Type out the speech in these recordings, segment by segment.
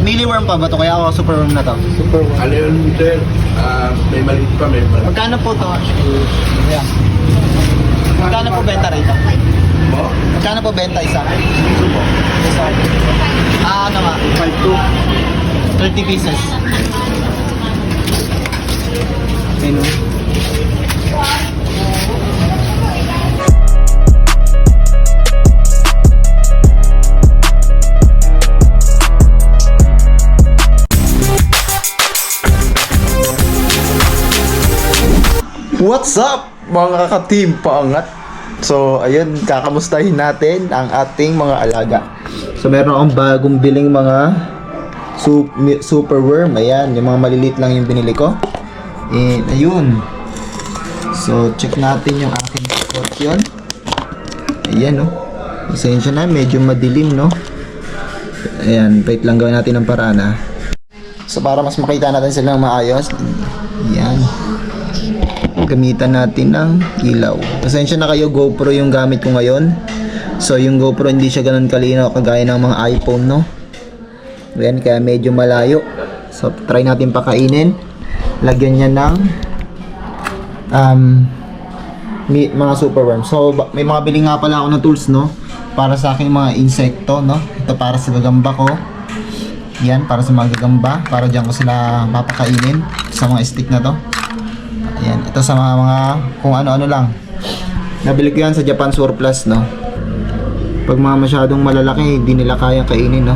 Milliworm pa ba to? Kaya ako superworm na to. Super one. Ano yun, sir? May maliit pa, may maliit. Magkano po to? Ayan. Magkano po benta rito? Mo? Magkano po benta isa? Ano nga? 5-2. 30 pieces. Ayun. What's up mga ka-team paangat? So ayun, kakamustahin natin ang ating mga alaga. So meron akong bagong biling mga super worm. Ayan, yung mga maliliit lang yung binili ko. And ayun. So check natin yung aking scorpion. Ayan no. Pasensya na, medyo madilim no. Ayan, wait lang, gawin natin ng paraan ha. So para mas makita natin silang maayos. Ayan. Gamitan natin ng ilaw. Pasensya na kayo, GoPro yung gamit ko ngayon. So yung GoPro hindi siya ganun kalinaw kagaya ng mga iPhone no. Ayan, kaya medyo malayo. So try natin pakainin. Lagyan niya ng mga superworm. So may mga bili nga pala ako ng tools no, para sa aking mga insekto no. Ito para sa gagamba ko. Yan, para sa mga gagamba, para diyan ko sila papakainin sa mga stick na to. Ayan, ito sa mga kung ano-ano lang. Nabili ko yan sa Japan Surplus no. Pag mga masyadong malalaki, hindi nila kayang kainin no.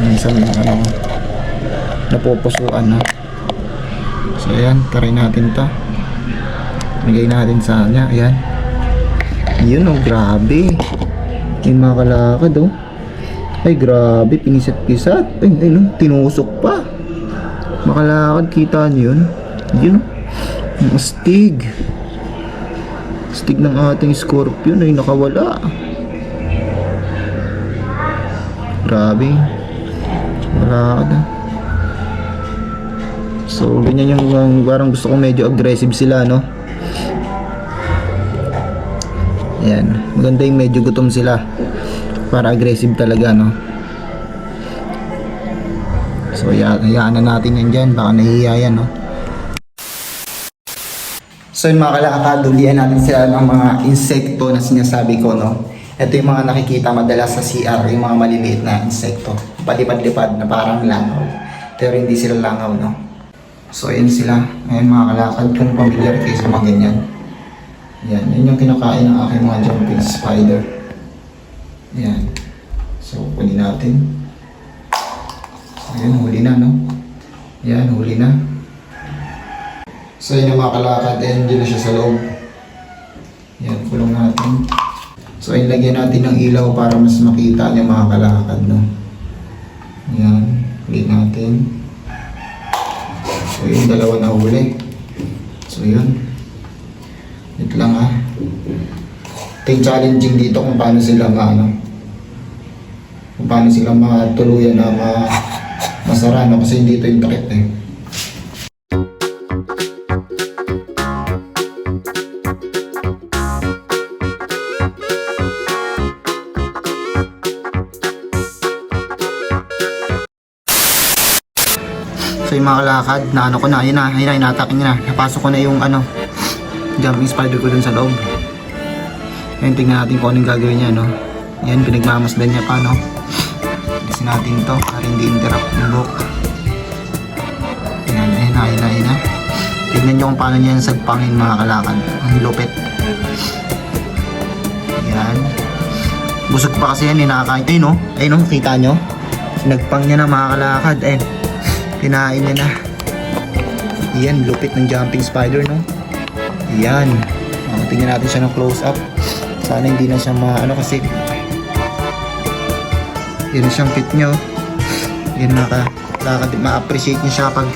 Minsan ano, napupusuan no. So ayan, try natin to. Bigay natin sa kanya, ayan. Yun oh, grabe. Yung mga kalakad oh. Ay grabe, pinisat-pisat. Ay no, tinusok pa. Makalakad, kita nyo yun. Yun oh. Ang astig. Astig ng ating scorpion ay nakawala. Grabe. Malakad ah. So ganyan yung parang gusto ko, medyo aggressive sila no. Ayan, maganda yung medyo gutom sila, para aggressive talaga no. So hayaan na natin yan dyan, baka nahihiya yan no. So yung mga kalakad, ulian natin sila ng mga insekto na sinasabi ko no. Ito yung mga nakikita madalas sa CR, yung mga maliliit na insekto, palipad-lipad na parang langaw, pero hindi sila langaw no. So ayun sila, ayun mga kalakad, kung familiar kayo sa mga ganyan. Yan, yun yung kinakain ng aking mga jumping spider. Yan. So kunin natin. Ayan, huli na, no? Ayan, huli na. So, yun yung mga kalakad. Ayan, dyan na siya sa loob. Ayan, kulong natin. So, ayun, lagyan natin ng ilaw para mas makita niya mga kalakad, no? Ayan, huli natin. So, yun, dalawa na huli. So, yun. Ito lang, ha? Ito yung challenging dito kung paano sila kung paano sila matuluyan na masara no, kasi dito yung takip eh. So yung mga kalakad na ano ko na, ayun na, inatake niya na. Napasok ko na yung jumping spider ko dun sa loob. Ayun, tingnan natin kung anong gagawin niya no. Yan, pinagmamasdan niya pa no. Alisin natin to para hindi interrupt yung buhok. Ayan na. Tignan nyo kung paano niya yung sagpangin mga kalakad. Ang lupit. Ayan. Busog pa kasi yan, nakakain. Ayun no, kita nyo. Nagpang niya na mga kalakad. Ayun, kinain niya na. Ayan, lupit ng jumping spider no. Ayan. Tingnan natin siya ng close up. Sana hindi na siya kasi yun na siyang fit nyo. Yun ma-appreciate niya siya pag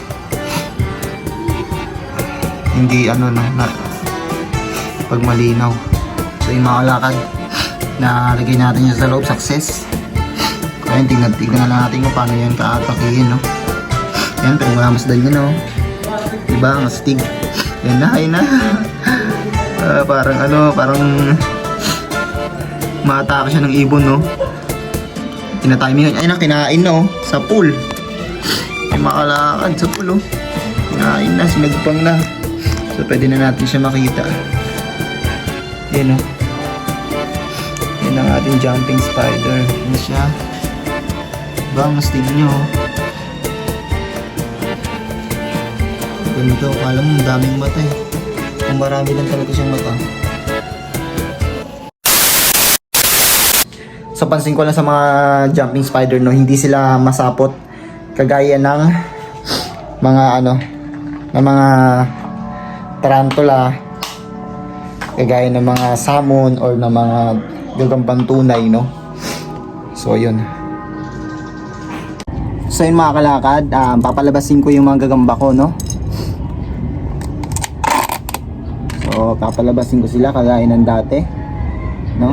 hindi pag malinaw. So yung mga kalakad, nalagay natin siya sa loob, success. Kaya tingnan na lang natin kung paano yan kaatakihin no. Yan, pinagmamasdan niya no. Diba, ang astig. Yan na. Parang maatake siya ng ibon no. tinatimingan. Ayun na, kinain na oh, sa pool. May makalakad sa pool oh. Kinain na, sinagpang na. So pwede na natin siya makita. Yan oh. Yan ang ating jumping spider. Yan siya. Bang, mas tignan nyo oh. Ganito, kala mo daming mata eh. Kung marami lang talaga siyang mata. So pansin ko lang sa mga jumping spider no, hindi sila masapot kagaya ng mga ano, ng mga tarantula, kagaya ng mga salmon or ng mga gagambang tunay no. So yun. So yun mga kalakad, papalabasin ko yung mga gagamba ko no. So papalabasin ko sila kagaya ng dati no.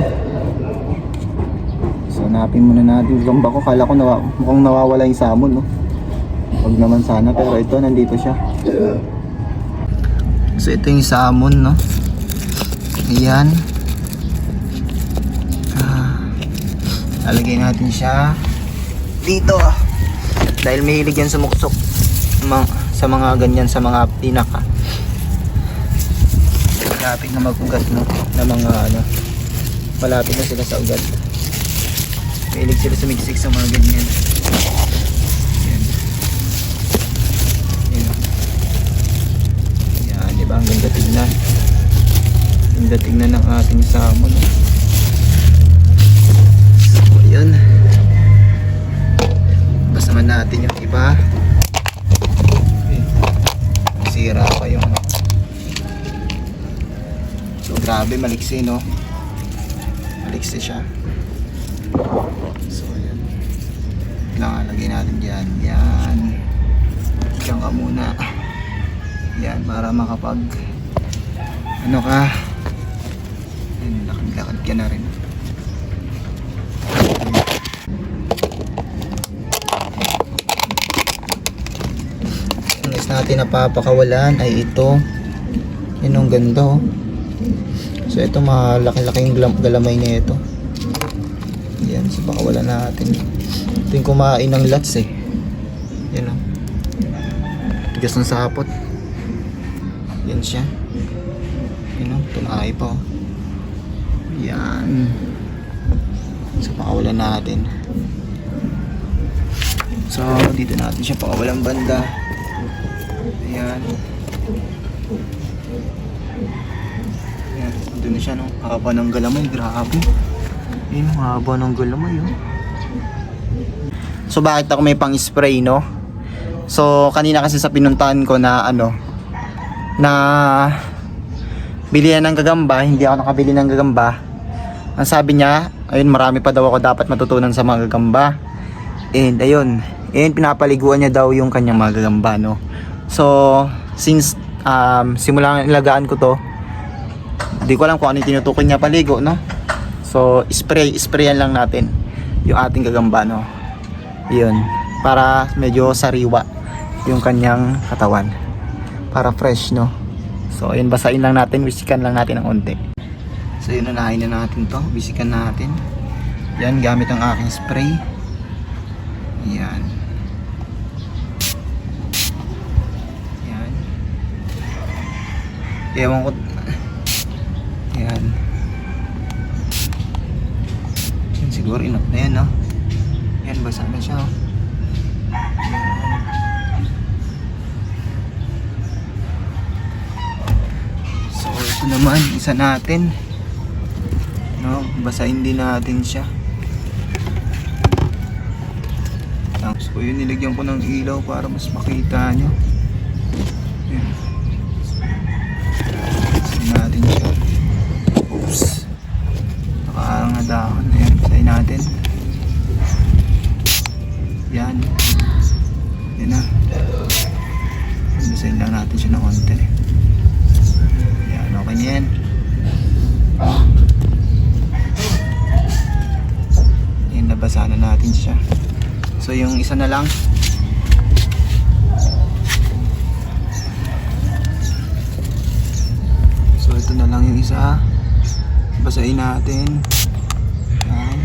So hanapin muna natin yung gagamba ko. Kala ko mukhang nawawala yung salmon no. Huwag naman sana, pero ito nandito siya. So ito yung salmon no. Ayan. Lalagay natin siya dito dahil mahilig yan sumuksok sa mga ganyan, sa mga pinaka. Malapit na mag-ugat no, na mga ano, malapit na sila sa ugat. Mahilig sila sumiksik sa mga ganyan. Ayan. Ayan. Ayan, diba? Ang ganda tignan. Ang ganda tignan ng ating salmon. So, ayan. Basaman natin yung iba. Okay. Sira pa yung ano. So, grabe, maliksi, no? Maliksi siya. So, ayan. Lagay natin dyan. Yan. Diyan ka muna. Yan, para makapag ano ka. Yan, lakad-lakad ka na rin. Ang next natin napapakawalan ay ito. Yan ang ganda oh. So ito malaki-laking galamay na ito. Yan, so baka wala natin. Ito yung kumain ng lats eh. Yan o. Tigas ng sapot. Yan siya. Yan o, tumahay pa o. Yan. So baka wala natin. So dito natin siya pakawalang banda. Ayan. Doon na siya no, haba ng galamay, grabe. Ayun, haba ng galamay oh. So bakit ako may pang spray no? So kanina kasi sa pinuntahan ko na ano, na bilihan ng gagamba, hindi ako nakabili ng gagamba. Ang sabi niya, ayun, marami pa daw ako dapat matutunan sa mga gagamba. And ayun, pinapaliguan niya daw yung kanyang mga gagamba no. So since simulang ilagaan ko to, hindi ko alam kung ano yung tinutukoy niya paligo no. So sprayan lang natin yung ating gagamba no. Yun, para medyo sariwa yung kanyang katawan, para fresh no. So ayun, basahin lang natin, bisikan lang natin ng onte. So yun, unahin na natin to, bisikan natin. Yan, gamit ang aking spray. Yan. Yan. Ewan ko. Yan. Yan, siguro enough na yan no. Yan, basa na siya oh. So ito naman, isa natin no, basahin din natin siya. So yun, nilagyan ko ng ilaw para mas makita nyo. Yan. Basahin natin siya. Oops, nakaangadaan. Ayan, basahin natin. Yan. Yan na. Basahin lang natin siya ng konti. Yan, okay na yan. Yan, nabasa na natin siya. So yung isa na lang. So ito na lang yung isa. Basahin natin. Yan.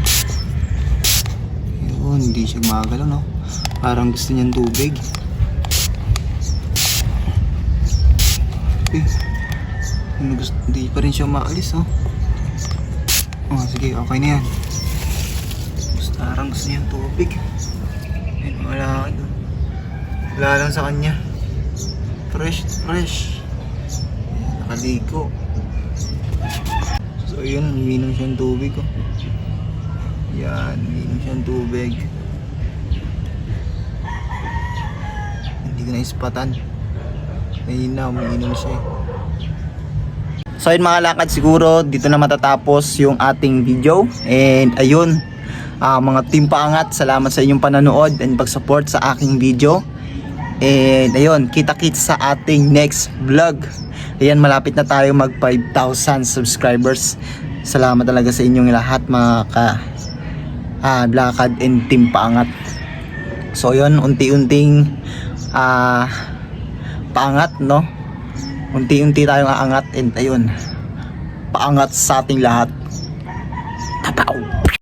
hindi siya gumagalaw, no? Parang gusto niyang tubig. Hindi pa rin siya maalis, oh. Oh, sige, okay na yan. Parang gusto niyang tubig. Ayun, wala doon. Wala lang sa kanya. Fresh. Ayan, nakaligo. So, yun, uminom siyang tubig, oh. Yan, uminom siyang tubig. Hindi ko na-ispatan. Ayun na, umiinom siya, eh. So ayun mga lakad, siguro dito na matatapos yung ating video. And ayun, mga team paangat, salamat sa inyong panonood and pag-support sa aking video. And ayun, kita-kits sa ating next vlog. Ayan, malapit na tayo mag 5,000 subscribers. Salamat talaga sa inyong lahat mga lakad and team paangat. So ayun, unti-unting paangat, no? Unti-unti tayong aangat and ayun, paangat sa ating lahat. Tapaw!